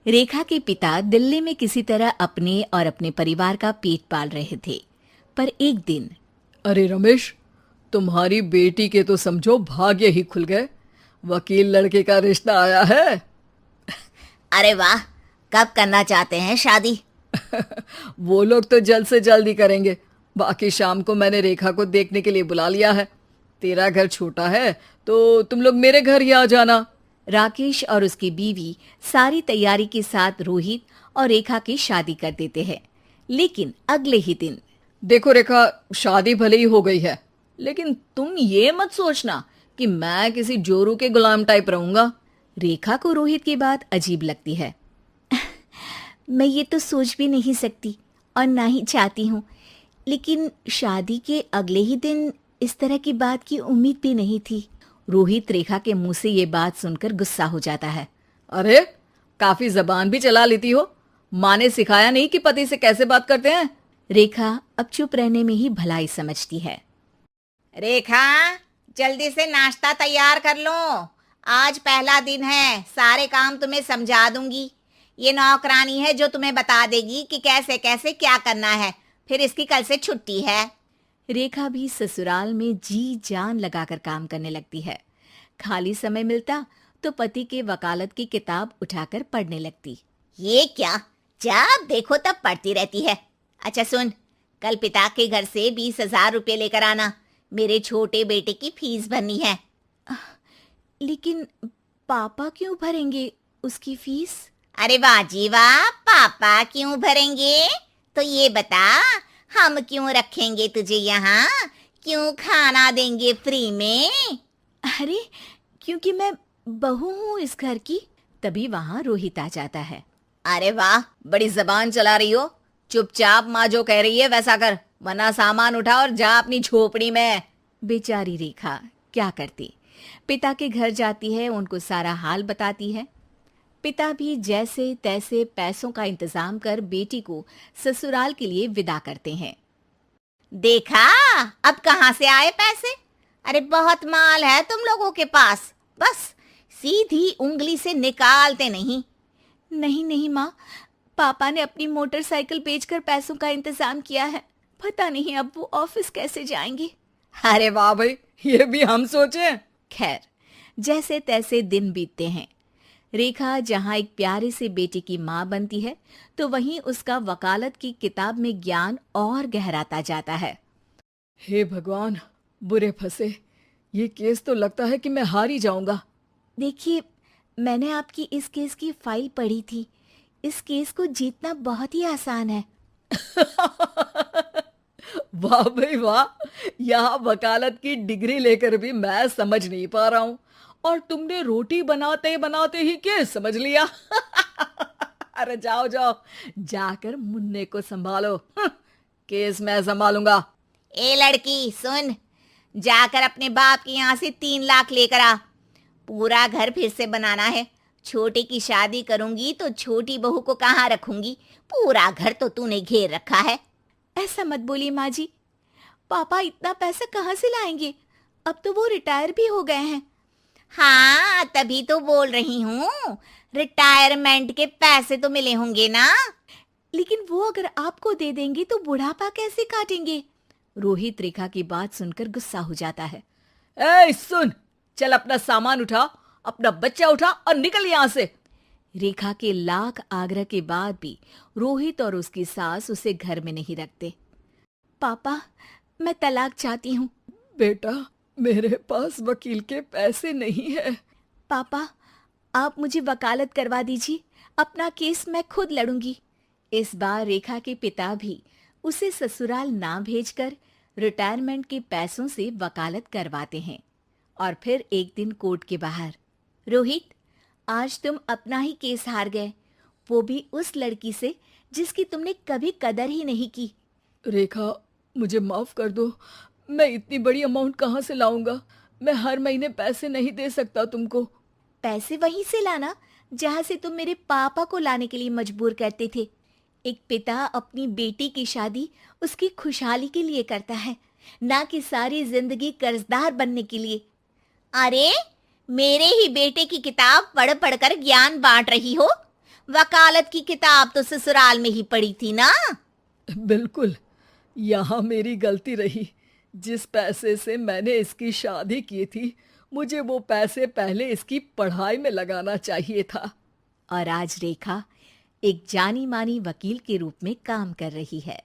रेखा के पिता दिल्ली में किसी तरह अपने और अपने परिवार का पेट पाल रहे थे, पर एक दिन अरे रमेश, तुम्हारी बेटी के तो समझो भाग्य ही खुल गए। वकील लड़के का रिश्ता आया है। अरे वाह, कब करना चाहते हैं शादी? वो लोग तो जल्द से जल्द ही करेंगे। बाकी शाम को मैंने रेखा को देखने के लिए बुला लिया है। तेरा घर छोटा है तो तुम लोग मेरे घर ही आ जाना। राकेश और उसकी बीवी सारी तैयारी के साथ रोहित और रेखा की शादी कर देते हैं। लेकिन अगले ही दिन देखो रेखा, शादी भले ही हो गई है, लेकिन तुम ये मत सोचना कि मैं किसी जोरू के गुलाम टाइप रहूंगा। रेखा को रोहित की बात अजीब लगती है। मैं ये तो सोच भी नहीं सकती और ना ही चाहती हूँ, लेकिन शादी के अगले ही दिन इस तरह की बात की उम्मीद भी नहीं थी। रोहित रेखा के मुंह से ये बात सुनकर गुस्सा हो जाता है। अरे, काफी जबान भी चला लेती हो। माँ ने सिखाया नहीं कि पति से कैसे बात करते हैं? रेखा अब चुप रहने में ही भलाई समझती है। रेखा, जल्दी से नाश्ता तैयार कर लो। आज पहला दिन है, सारे काम तुम्हें समझा दूंगी। ये नौकरानी है जो तुम्हें बता देगी कि कैसे कैसे क्या करना है। फिर इसकी कल से छुट्टी है। रेखा भी ससुराल में जी जान लगाकर काम करने लगती है। खाली समय मिलता तो पति के वकालत की किताब उठाकर पढ़ने लगती। ये क्या, जब देखो तब पढ़ती रहती है। अच्छा सुन, कल पिता के घर से 20,000 रुपये लेकर आना। मेरे छोटे बेटे की फीस भरनी है। लेकिन पापा क्यों भरेंगे उसकी फीस? अरे वाह जी वाह, पापा क्यों भरेंगे? तो ये बता, हम क्यों रखेंगे तुझे यहाँ? क्यों खाना देंगे फ्री में? अरे, क्योंकि मैं बहू हूँ इस घर की। तभी वहाँ रोहित आ जाता है। अरे वाह, बड़ी जबान चला रही हो। चुपचाप माँ जो कह रही है वैसा कर, वरना सामान उठा और जा अपनी झोपड़ी में। बेचारी रेखा क्या करती, पिता के घर जाती है, उनको सारा हाल बताती है। पिता भी जैसे तैसे पैसों का इंतजाम कर बेटी को ससुराल के लिए विदा करते हैं। देखा, अब कहाँ से आए पैसे? अरे बहुत माल है तुम लोगों के पास, बस सीधी उंगली से निकालते नहीं। नहीं नहीं माँ, पापा ने अपनी मोटरसाइकिल बेचकर पैसों का इंतजाम किया है। पता नहीं अब वो ऑफिस कैसे जाएंगे। अरे वाह भाई, ये भी हम सोचे। खैर, जैसे तैसे दिन बीतते हैं। रेखा जहाँ एक प्यारे से बेटे की माँ बनती है, तो वहीं उसका वकालत की किताब में ज्ञान और गहराता जाता है। हे भगवान, बुरे फंसे। ये केस तो लगता है कि मैं हार ही जाऊंगा। देखिए, मैंने आपकी इस केस की फाइल पढ़ी थी। इस केस को जीतना बहुत ही आसान है। वाह भाई वाह, यहाँ वकालत की डिग्री लेकर भी मैं समझ नहीं पा रहा हूँ, और तुमने रोटी बनाते बनाते ही केस समझ लिया। अरे जाओ जाओ, जाकर मुन्ने को संभालो। केस मैं संभालूंगा। ए लड़की सुन, जाकर अपने बाप के यहाँ से 3 लाख लेकर आ। पूरा घर फिर से बनाना है। छोटे की शादी करूंगी तो छोटी बहू को कहाँ रखूंगी? पूरा घर तो तूने घेर रखा है। ऐसा मत बोलिए माँ जी, पापा इतना पैसा कहाँ से लाएंगे? अब तो वो रिटायर भी हो गए हैं। हाँ, तभी तो बोल रही हूँ, रिटायरमेंट के पैसे तो मिले होंगे ना। लेकिन वो अगर आपको दे देंगे तो बुढ़ापा कैसे काटेंगे? रोहित रेखा की बात सुनकर गुस्सा हो जाता है। ए सुन, चल अपना सामान उठा, अपना बच्चा उठा और निकल यहाँ से। रेखा के लाख आग्रह के बाद भी रोहित और उसकी सास उसे घर में नहीं रखते। पापा, मैं तलाक चाहती हूँ। बेटा, मेरे पास वकील के पैसे नहीं है। पापा, आप मुझे वकालत करवा दीजिए, अपना केस मैं खुद लड़ूंगी। इस बार रेखा के पिता भी उसे ससुराल ना भेजकर रिटायरमेंट के पैसों से वकालत करवाते हैं। और फिर एक दिन कोर्ट के बाहर, रोहित, आज तुम अपना ही केस हार गए, वो भी उस लड़की से जिसकी तुमने कभी कदर ही नहीं की। रेखा, मुझे माफ कर दो। मैं इतनी बड़ी अमाउंट कहाँ से लाऊंगा? मैं हर महीने पैसे नहीं दे सकता तुमको। पैसे वहीं से लाना जहां से तुम मेरे पापा को लाने के लिए मजबूर करते थे। एक पिता अपनी बेटी की शादी उसकी खुशहाली के लिए करता है, ना कि सारी जिंदगी कर्जदार बनने के लिए। अरे, मेरे ही बेटे की किताब पढ़ पढ़ कर ज्ञान बांट रही हो। वकालत की किताब तो ससुराल में ही पड़ी थी ना। बिल्कुल, यहाँ मेरी गलती रही। जिस पैसे से मैंने इसकी शादी की थी, मुझे वो पैसे पहले इसकी पढ़ाई में लगाना चाहिए था। और आज रेखा एक जानी मानी वकील के रूप में काम कर रही है।